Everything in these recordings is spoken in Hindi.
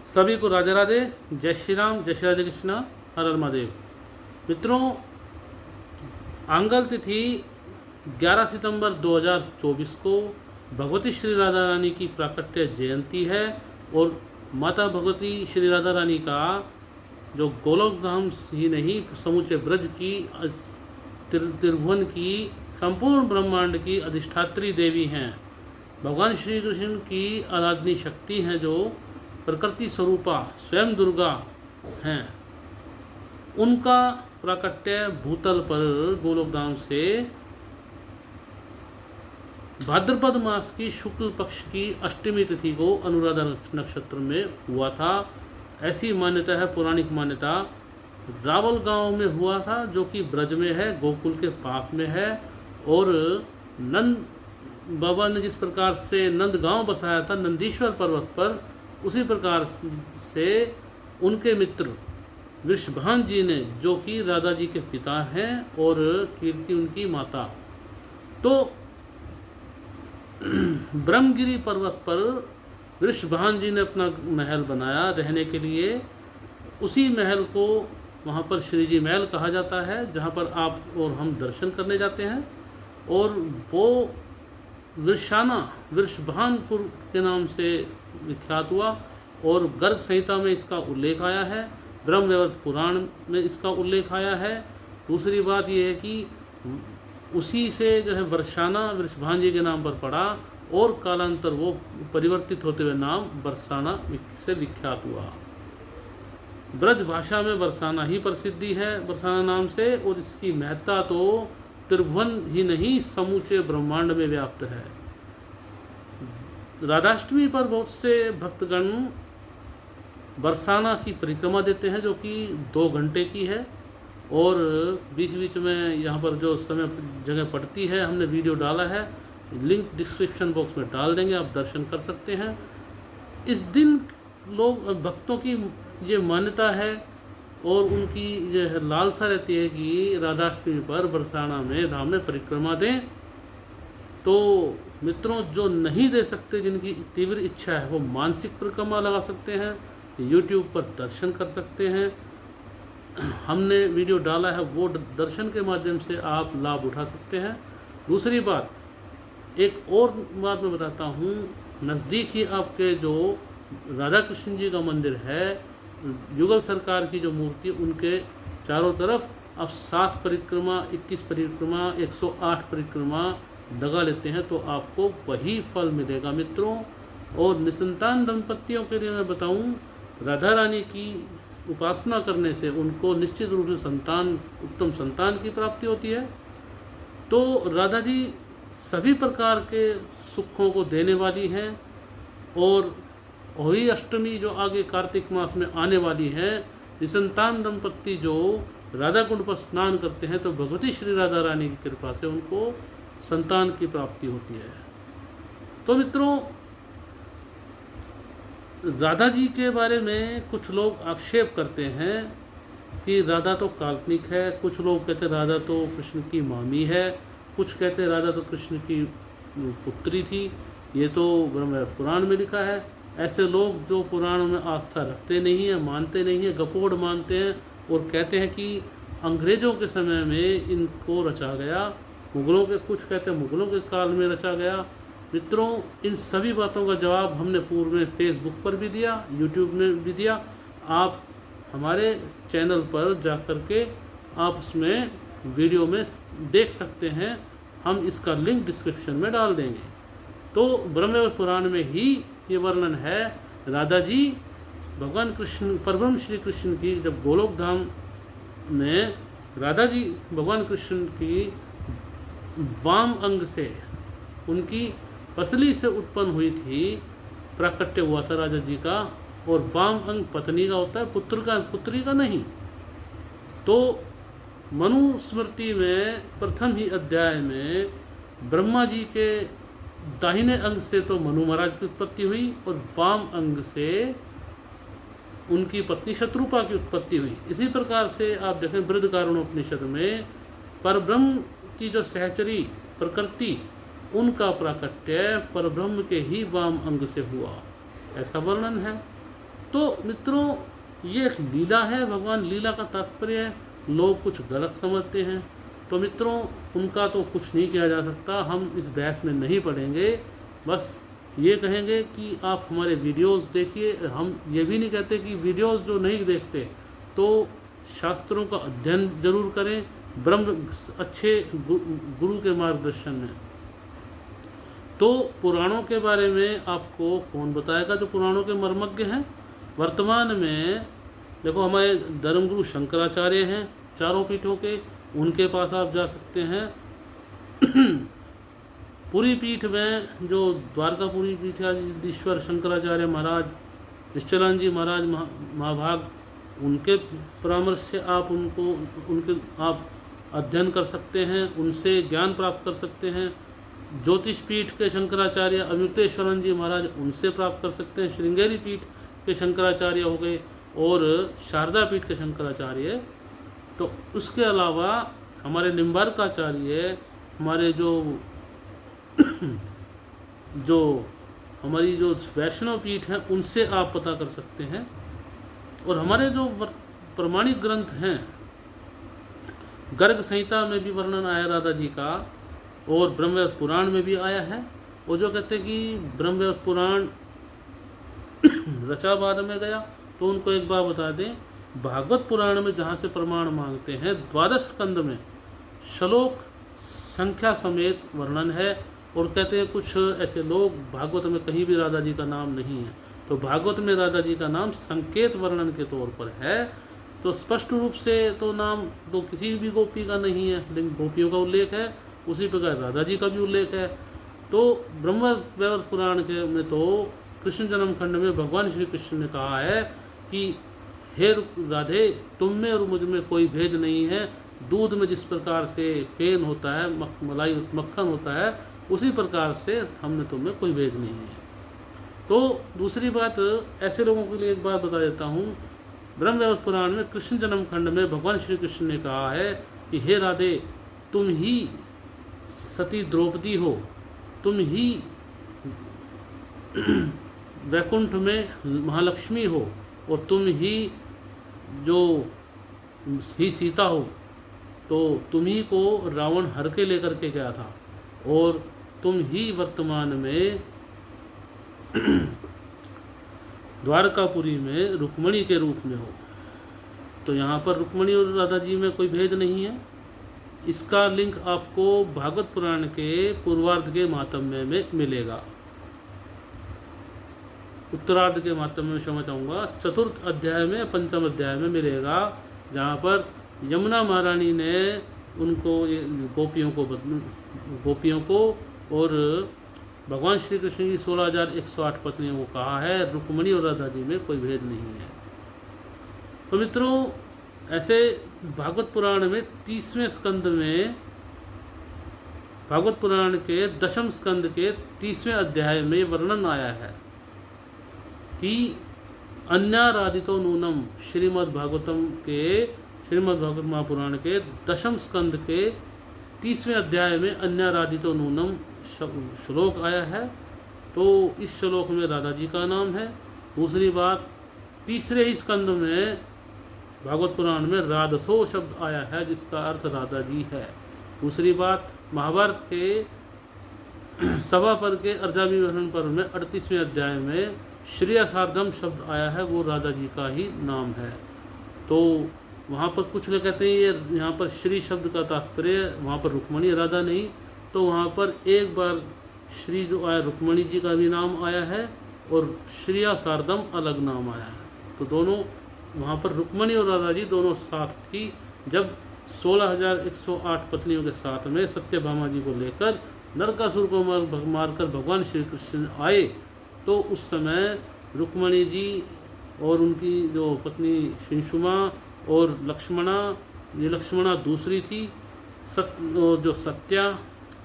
सभी को राधे राधे, जय श्री राम, जय श्री राधे कृष्णा, हर हर महादेव। मित्रों, आंगल तिथि 11 सितंबर 2024 को भगवती श्री राधा रानी की प्राकट्य जयंती है और माता भगवती श्री राधा रानी का जो गोलोक धाम ही नहीं समूचे ब्रज की त्रिभुवन की संपूर्ण ब्रह्मांड की अधिष्ठात्री देवी हैं। भगवान श्री कृष्ण की आराधनीय शक्ति हैं जो प्रकृति स्वरूपा स्वयं दुर्गा हैं। उनका प्राकट्य भूतल पर गोलोकधाम से भाद्रपद मास की शुक्ल पक्ष की अष्टमी तिथि को अनुराधा नक्षत्र में हुआ था। ऐसी मान्यता है, पौराणिक मान्यता। रावल गांव में हुआ था जो कि ब्रज में है, गोकुल के पास में है। और नंद बाबा ने जिस प्रकार से नंद गांव बसाया था नंदीश्वर पर्वत पर, उसी प्रकार से उनके मित्र वृषभान जी ने, जो कि राधा जी के पिता हैं और कीर्ति उनकी माता, तो ब्रह्मगिरी पर्वत पर वृषभान जी ने अपना महल बनाया रहने के लिए। उसी महल को वहाँ पर श्री जी महल कहा जाता है, जहाँ पर आप और हम दर्शन करने जाते हैं। और वो वृषभानपुर के नाम से विख्यात हुआ और गर्ग संहिता में इसका उल्लेख आया है, ब्रह्मवैवर्त पुराण में इसका उल्लेख आया है। दूसरी बात यह है कि उसी से जो है वर्षाना वृषभान जी के नाम पर पड़ा और कालांतर वो परिवर्तित होते हुए नाम बरसाना से विख्यात हुआ। ब्रज भाषा में बरसाना ही प्रसिद्धि है बरसाना नाम से, और इसकी महत्ता तो त्रिभुवन ही नहीं समूचे ब्रह्मांड में व्याप्त है। राधाष्टमी पर बहुत से भक्तगण बरसाना की परिक्रमा देते हैं, जो कि 2 घंटे की है। और बीच बीच में यहाँ पर जो समय जगह पड़ती है, हमने वीडियो डाला है, लिंक डिस्क्रिप्शन बॉक्स में डाल देंगे, आप दर्शन कर सकते हैं। इस दिन लोग भक्तों की ये मान्यता है और उनकी जो है लालसा रहती है कि राधाष्टमी पर बरसाना में धाम में परिक्रमा दें। तो मित्रों, जो नहीं दे सकते, जिनकी तीव्र इच्छा है, वो मानसिक परिक्रमा लगा सकते हैं, YouTube पर दर्शन कर सकते हैं। हमने वीडियो डाला है, वो दर्शन के माध्यम से आप लाभ उठा सकते हैं। दूसरी बात, एक और बात मैं बताता हूँ, नज़दीक ही आपके जो राधा कृष्ण जी का मंदिर है, युगल सरकार की जो मूर्ति, उनके चारों तरफ आप 7 परिक्रमा, 21 परिक्रमा, 108 परिक्रमा लगा लेते हैं तो आपको वही फल मिलेगा मित्रों। और निसंतान दंपतियों के लिए मैं बताऊं, राधा रानी की उपासना करने से उनको निश्चित रूप से उत्तम संतान की प्राप्ति होती है। तो राधा जी सभी प्रकार के सुखों को देने वाली हैं। और वही अष्टमी जो आगे कार्तिक मास में आने वाली है, निसंतान दंपत्ति जो राधा कुंड पर स्नान करते हैं तो भगवती श्री राधा रानी की कृपा से उनको संतान की प्राप्ति होती है। तो मित्रों, राधा जी के बारे में कुछ लोग आक्षेप करते हैं कि राधा तो काल्पनिक है, कुछ लोग कहते हैं राधा तो कृष्ण की मामी है, कुछ कहते हैं राधा तो कृष्ण की पुत्री थी। ये तो ब्रह्मवैवर्त पुराण में लिखा है। ऐसे लोग जो पुराणों में आस्था रखते नहीं हैं, मानते नहीं हैं, गपोड़ मानते हैं और कहते हैं कि अंग्रेज़ों के समय में इनको रचा गया, मुग़लों के, कुछ कहते हैं मुग़लों के काल में रचा गया। मित्रों, इन सभी बातों का जवाब हमने पूर्व में फेसबुक पर भी दिया, यूट्यूब में भी दिया। आप हमारे चैनल पर जा कर के आप उसमें वीडियो में देख सकते हैं, हम इसका लिंक डिस्क्रिप्शन में डाल देंगे। तो ब्रह्मवैवर्त पुराण में ही ये वर्णन है। राधा जी भगवान कृष्ण, परब्रह्म श्री कृष्ण की जब गोलोक धाम में राधा जी भगवान कृष्ण की वाम अंग से, उनकी पसली से उत्पन्न हुई थी, प्राकट्य हुआ था राधा जी का। और वाम अंग पत्नी का होता है, पुत्री का नहीं। तो मनुस्मृति में प्रथम ही अध्याय में ब्रह्मा जी के दाहिने अंग से तो मनु महाराज की उत्पत्ति हुई और वाम अंग से उनकी पत्नी शत्रुपा की उत्पत्ति हुई। इसी प्रकार से आप देखें बृहदारण्योपनिषद में परब्रह्म की जो सहचरी प्रकृति, उनका प्राकट्य परब्रह्म के ही वाम अंग से हुआ, ऐसा वर्णन है। तो मित्रों ये एक लीला है, भगवान लीला का तात्पर्य लोग कुछ गलत समझते हैं, तो मित्रों उनका तो कुछ नहीं किया जा सकता, हम इस बहस में नहीं पड़ेंगे। बस ये कहेंगे कि आप हमारे वीडियोस देखिए। हम ये भी नहीं कहते कि वीडियोस जो नहीं देखते तो शास्त्रों का अध्ययन जरूर करें, ब्रह्म अच्छे गुरु के मार्गदर्शन में। तो पुराणों के बारे में आपको कौन बताएगा जो पुराणों के मर्मज्ञ हैं। वर्तमान में देखो हमारे धर्मगुरु शंकराचार्य हैं चारों पीठों के, उनके पास आप जा सकते हैं। पुरी पीठ में जो द्वारकापुरी पीठाधीश्वर शंकराचार्य महाराज, निश्चलानंद जी महाराज महाभाग, उनके परामर्श से आप उनके आप अध्ययन कर सकते हैं, उनसे ज्ञान प्राप्त कर सकते हैं। ज्योतिष पीठ के शंकराचार्य अमृतेश्वरन जी महाराज, उनसे प्राप्त कर सकते हैं। श्रृंगेरी पीठ के शंकराचार्य हो गए और शारदा पीठ के शंकराचार्य। तो उसके अलावा हमारे निम्बार्काचार्य, हमारे जो हमारी जो वैष्णव पीठ है, उनसे आप पता कर सकते हैं। और हमारे जो प्रमाणिक ग्रंथ हैं, गर्ग संहिता में भी वर्णन आया राधा जी का, और ब्रह्मवेद पुराण में भी आया है। वो जो कहते हैं कि ब्रह्मवेद पुराण रचा बाद में गया, तो उनको एक बार बता दें, भागवत पुराण में जहाँ से प्रमाण मांगते हैं 12 स्कंद में श्लोक संख्या समेत वर्णन है, और कहते हैं कुछ ऐसे लोग भागवत में कहीं भी राधा जी का नाम नहीं है। तो भागवत में राधा जी का नाम संकेत वर्णन के तौर पर है, तो स्पष्ट रूप से तो नाम तो किसी भी गोपी का नहीं है, लेकिन गोपियों का उल्लेख है, उसी प्रकार राधा जी का भी उल्लेख है। तो ब्रह्मवैवर्त पुराण के में तो कृष्ण जन्म खंड में भगवान श्री कृष्ण ने कहा है कि हे राधे, तुम में और मुझ में कोई भेद नहीं है, दूध में जिस प्रकार से फेन होता है, मलाई मक्खन होता है, उसी प्रकार से हमने तुम में कोई भेद नहीं है। तो दूसरी बात, ऐसे लोगों के लिए एक बात बता देता हूँ, ब्रह्मवैवर्त पुराण में कृष्ण जन्म खंड में भगवान श्री कृष्ण ने कहा है कि हे राधे, तुम ही सती द्रौपदी हो, तुम ही वैकुंठ में महालक्ष्मी हो, और तुम ही जो ही सीता हो। तो तुम ही को रावण हर के लेकर के गया था, और तुम ही वर्तमान में द्वारकापुरी में रुक्मणी के रूप में हो। तो यहाँ पर रुक्मणी और राधा जी में कोई भेद नहीं है। इसका लिंक आपको भागवत पुराण के पूर्वार्ध के मातम्य में मिलेगा, उत्तरार्ध के मातम्य में क्षमा चाहूँगा, चतुर्थ अध्याय में, पंचम अध्याय में मिलेगा, जहाँ पर यमुना महारानी ने उनको गोपियों को और भगवान श्री कृष्ण की 16,108 पत्नियों को कहा है, रुक्मणी और राधा जी में कोई भेद नहीं है। तो मित्रों, ऐसे भागवत पुराण में 30वें स्कंद में, भागवत पुराण के 10वें स्कंद के 30वें अध्याय में वर्णन आया है कि अन्याराधितो नूनम, श्रीमद् भागवत महापुराण के 10वें स्कंद के 30वें अध्याय में अन्याराधितो नूनम श्लोक आया है। तो इस श्लोक में राधा जी का नाम है। दूसरी बात, तीसरे ही स्कंद में भागवत पुराण में राधसो शब्द आया है, जिसका अर्थ राधा जी है। दूसरी बात, महाभारत के सभा पर के अर्धाभिवरण पर्व में 38वें अध्याय में श्रेया सार्धम शब्द आया है, वो राधा जी का ही नाम है। तो वहाँ पर कुछ लोग कहते हैं ये यहाँ पर श्री शब्द का तात्पर्य, वहाँ पर रुक्मणी राधा नहीं, तो वहाँ पर एक बार श्री जो आया रुक्मणी जी का भी नाम आया है, और श्रेया सार्धम अलग नाम आया है। तो दोनों वहाँ पर रुक्मणी और राधा जी दोनों साथ थी। जब 16,108 पत्नियों के साथ में सत्यभामा जी को लेकर नरकासुर को मारकर भगवान श्री कृष्ण आए, तो उस समय रुक्मणी जी और उनकी जो पत्नी शिंशुमा और लक्ष्मणा, ये लक्ष्मणा दूसरी थी, जो सत्या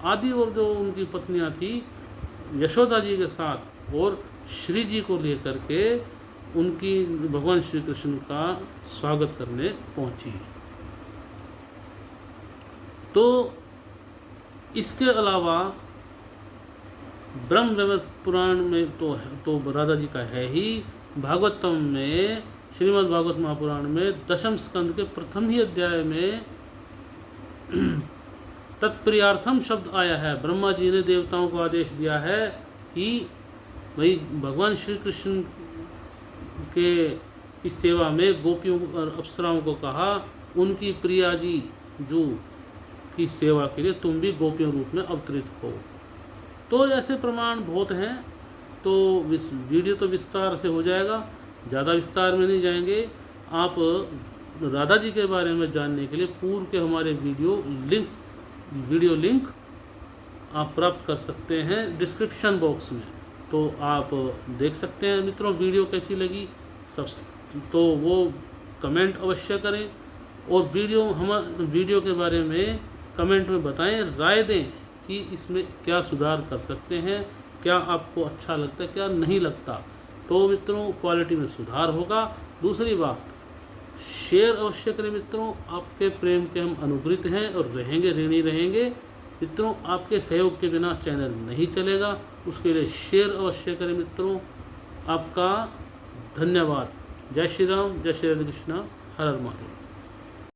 आदि, और जो उनकी पत्नियां थी यशोदा जी के साथ, और श्री जी को लेकर के उनकी भगवान श्री कृष्ण का स्वागत करने पहुंची। तो इसके अलावा ब्रह्मवैवर्त पुराण में तो राधा जी का है ही, भागवतम में, श्रीमद् भागवत महापुराण में दशम स्कंद के प्रथम ही अध्याय में तत्प्रियार्थम शब्द आया है। ब्रह्मा जी ने देवताओं को आदेश दिया है कि भाई भगवान श्री कृष्ण के इस सेवा में गोपियों और अप्सराओं को कहा, उनकी प्रिया जी जो की सेवा के लिए तुम भी गोपियों रूप में अवतरित हो। तो ऐसे प्रमाण बहुत हैं। तो वीडियो तो विस्तार से हो जाएगा, ज़्यादा विस्तार में नहीं जाएंगे। आप राधा जी के बारे में जानने के लिए पूर्व के हमारे वीडियो लिंक आप प्राप्त कर सकते हैं डिस्क्रिप्शन बॉक्स में, तो आप देख सकते हैं। मित्रों, वीडियो कैसी लगी तो वो कमेंट अवश्य करें, और वीडियो के बारे में कमेंट में बताएं, राय दें कि इसमें क्या सुधार कर सकते हैं, क्या आपको अच्छा लगता है, क्या नहीं लगता। तो मित्रों, क्वालिटी में सुधार होगा। दूसरी बात, शेयर अवश्य करें मित्रों, आपके प्रेम के हम अनुग्रहित हैं और रहेंगे, ऋणी रहेंगे। मित्रों, आपके सहयोग के बिना चैनल नहीं चलेगा, उसके लिए शेयर अवश्य करें मित्रों। आपका धन्यवाद। जय श्री राम, जय श्री कृष्ण, हर हर महादेव।